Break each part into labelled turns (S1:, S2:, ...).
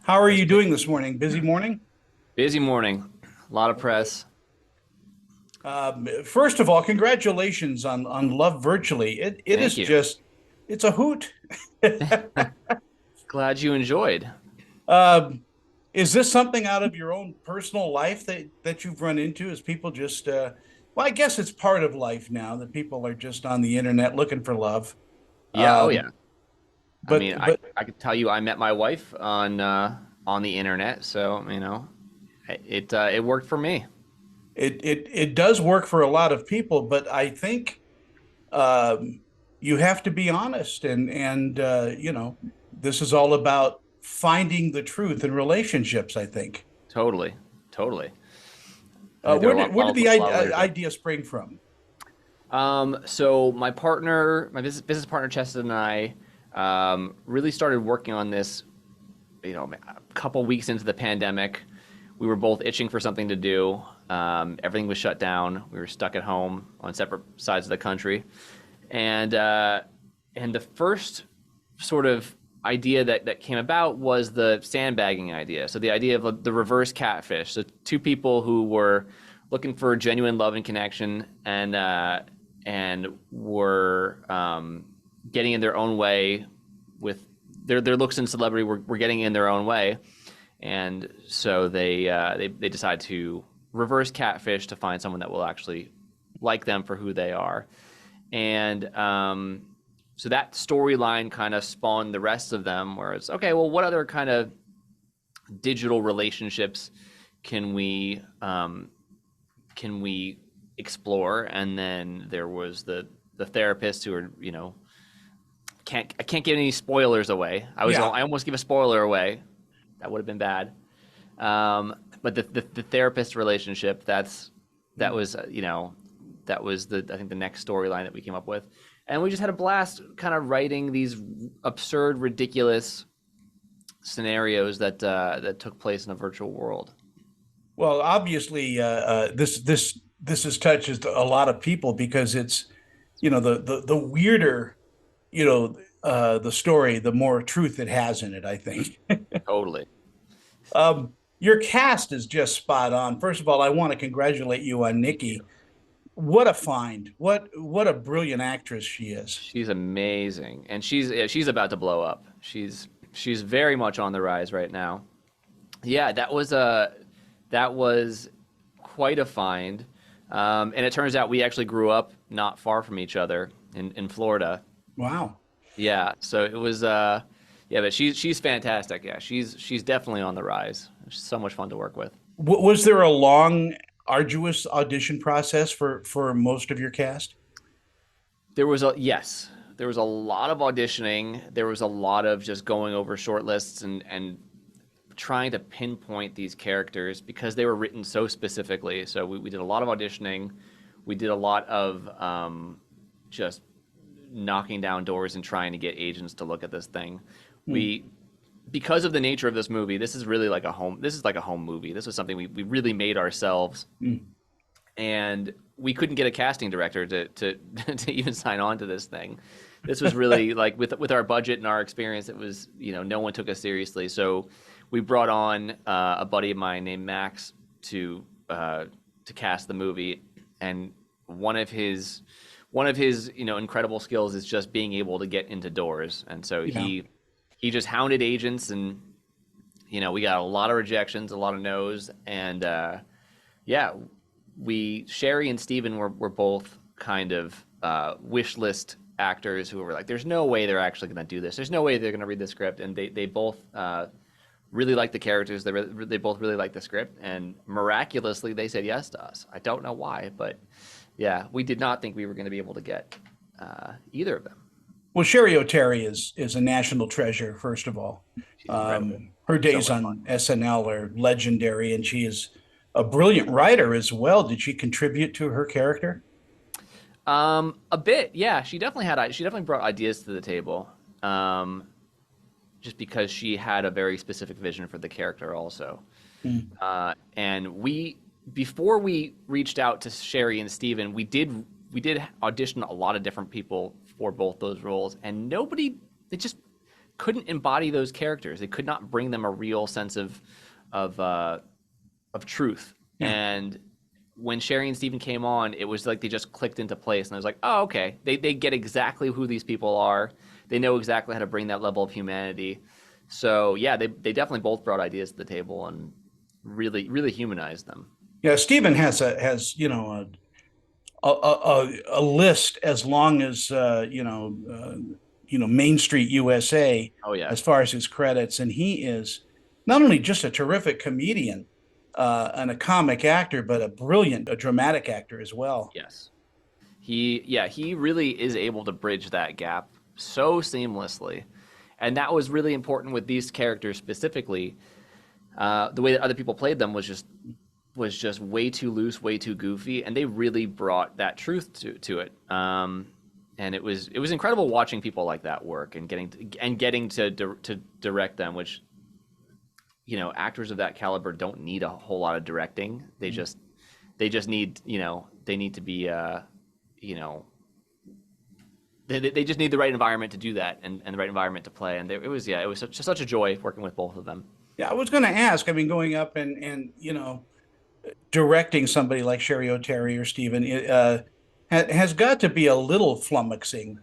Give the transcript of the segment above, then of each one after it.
S1: How are
S2: That's
S1: you
S2: good.
S1: doing this morning? Busy morning?
S2: Busy morning, a lot of press.
S1: First of all, congratulations on Love Virtually. It
S2: Thank
S1: is
S2: you.
S1: just it's a hoot.
S2: Glad you enjoyed.
S1: Um, is this something out of your own personal life that you've run into? Is people just well, I guess it's part of life now that people are just on the internet looking for love.
S2: Yeah, oh yeah.
S1: Um,
S2: I mean,
S1: but
S2: I
S1: but
S2: I could tell you I met my wife on the internet, so it worked for me.
S1: it does work for a lot of people. But I think um, you have to be honest, and this is all about finding the truth in relationships, I think.
S2: Totally, totally. I think there
S1: Where
S2: are
S1: did where did the
S2: a lot of layers there.
S1: idea spring from?
S2: So my business partner Cheston and I really started working on this, a couple weeks into the pandemic. We were both itching for something to do. Everything was shut down. We were stuck at home on separate sides of the country, and the first sort of idea that came about was the sandbagging idea. So the idea of the reverse catfish. So two people who were looking for genuine love and connection, and were getting in their own way with their looks and celebrity were getting in their own way, and so they decide to reverse catfish to find someone that will actually like them for who they are, and so that storyline kind of spawned the rest of them, where it's okay. Well, what other kind of digital relationships can we explore? And then there was the therapist who are I can't give any spoilers away.
S1: Yeah.
S2: I almost gave a spoiler away. That would have been bad. But the therapist relationship, that was that was the I think the next storyline that we came up with, and we just had a blast kind of writing these absurd, ridiculous scenarios that took place in a virtual world.
S1: Well, obviously, this has touches a lot of people because it's the weirder the story, the more truth it has in it, I think.
S2: Totally.
S1: Your cast is just spot on. First of all, I want to congratulate you on
S2: Thank you.
S1: Nikki. What a find! What a brilliant actress she is.
S2: She's amazing, and she's about to blow up. She's very much on the rise right now. Yeah, that was quite a find, and it turns out we actually grew up not far from each other in Florida.
S1: Wow.
S2: Yeah, so it was yeah, but she's fantastic. Yeah, she's definitely on the rise. She's so much fun to work with.
S1: Was there a long, arduous audition process for most of your cast?
S2: There was a yes, there was a lot of auditioning. There was a lot of just going over short lists and trying to pinpoint these characters because they were written so specifically. So we did a lot of auditioning. We did a lot of just knocking down doors and trying to get agents to look at this thing.
S1: Hmm.
S2: We Because of the nature of this movie, this is really like a home. This is like a home movie. This was something we really made ourselves,
S1: Hmm.
S2: and we couldn't get a casting director to to even sign on to this thing. This was really like with our budget and our experience, it was no one took us seriously. So we brought on a buddy of mine named Max to cast the movie, and one of his incredible skills is just being able to get into doors, and so
S1: Yeah.
S2: he just hounded agents, and we got a lot of rejections, a lot of no's, and yeah, we Sherry and Steven were both kind of wish list actors who were like, there's no way they're actually going to do this. There's no way they're going to read the script, and they both really liked the characters. They both really liked the script, and miraculously they said yes to us. I don't know why, but yeah, we did not think we were going to be able to get either of them.
S1: Well, Sherry O'Terry is a national treasure. First of all,
S2: She's incredible,
S1: her
S2: so
S1: days
S2: much fun.
S1: on SNL are legendary, and she is a brilliant writer as well. Did she contribute to her character?
S2: A bit, yeah. She definitely brought ideas to the table. Just because she had a very specific vision for the character, also.
S1: Mm.
S2: And before we reached out to Sherry and Steven, we did audition a lot of different people for both those roles, and nobody, couldn't embody those characters. They could not bring them a real sense of uh, of truth.
S1: Yeah.
S2: And when Sherry and Steven came on, it was like they just clicked into place, and I was like, oh, okay, they get exactly who these people are. They know exactly how to bring that level of humanity. So yeah, they definitely both brought ideas to the table and really humanized them.
S1: Yeah, Stephen has a list as long as Main Street USA
S2: Oh yeah,
S1: as far as his credits, and he is not only just a terrific comedian and a comic actor, but a brilliant, a dramatic actor as well.
S2: yes. He really is able to bridge that gap so seamlessly. And that was really important with these characters specifically. The way that other people played them was just way too loose, way too goofy, and they really brought that truth to it. And it was incredible watching people like that work and getting to direct them, which actors of that caliber don't need a whole lot of directing. They just need they need to be you know they just need the right environment to do that and the right environment to play. And it was such a joy working with both of them.
S1: Yeah, I was going to ask. I mean, going up and directing somebody like Sherry O'Terry or Stephen has got to be a little flummoxing.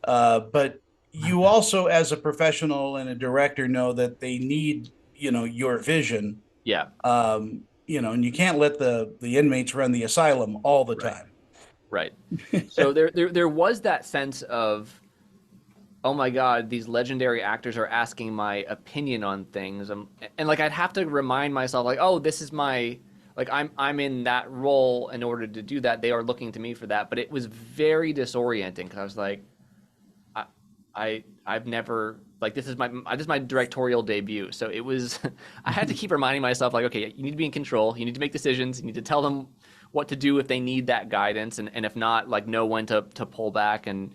S1: But you also, as a professional and a director, know that they need your vision.
S2: Yeah,
S1: And you can't let the inmates run the asylum all the
S2: right,
S1: time.
S2: right. So there was that sense of, oh my God, these legendary actors are asking my opinion on things. And like I'd have to remind myself, like, oh, this is my, like I'm in that role in order to do that. They are looking to me for that. But it was very disorienting because I was like, I've never, like, this is my directorial debut. So it was I had to keep reminding myself, like, okay, you need to be in control. You need to make decisions. You need to tell them what to do if they need that guidance, and if not, like, know when to pull back. And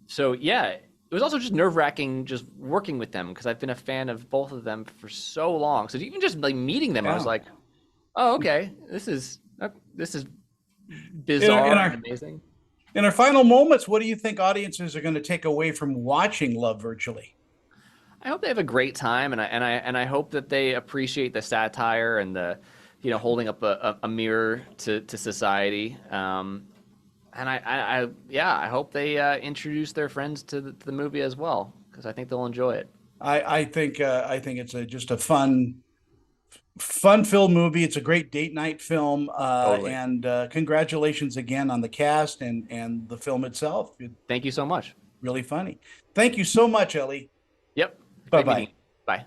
S2: so yeah, it was also just nerve-wracking just working with them because I've been a fan of both of them for so long. So even just like meeting them, I was
S1: Yeah.
S2: like, oh, okay, this is
S1: In our,
S2: bizarre
S1: in
S2: and
S1: our
S2: amazing.
S1: in our final moments, what do you think audiences are going to take away from watching Love Virtually?
S2: I hope they have a great time, and I hope that they appreciate the satire and the, holding up a mirror to society. And yeah, I hope they introduce their friends to the movie as well because I think they'll enjoy it.
S1: I think it's just a fun film movie. It's a great date night film,
S2: Totally.
S1: and congratulations again on the cast and the film itself. It's
S2: Thank you so much.
S1: really funny. Thank you so much, Ellie.
S2: Yep.
S1: Bye
S2: Great meeting you.
S1: bye.
S2: Bye.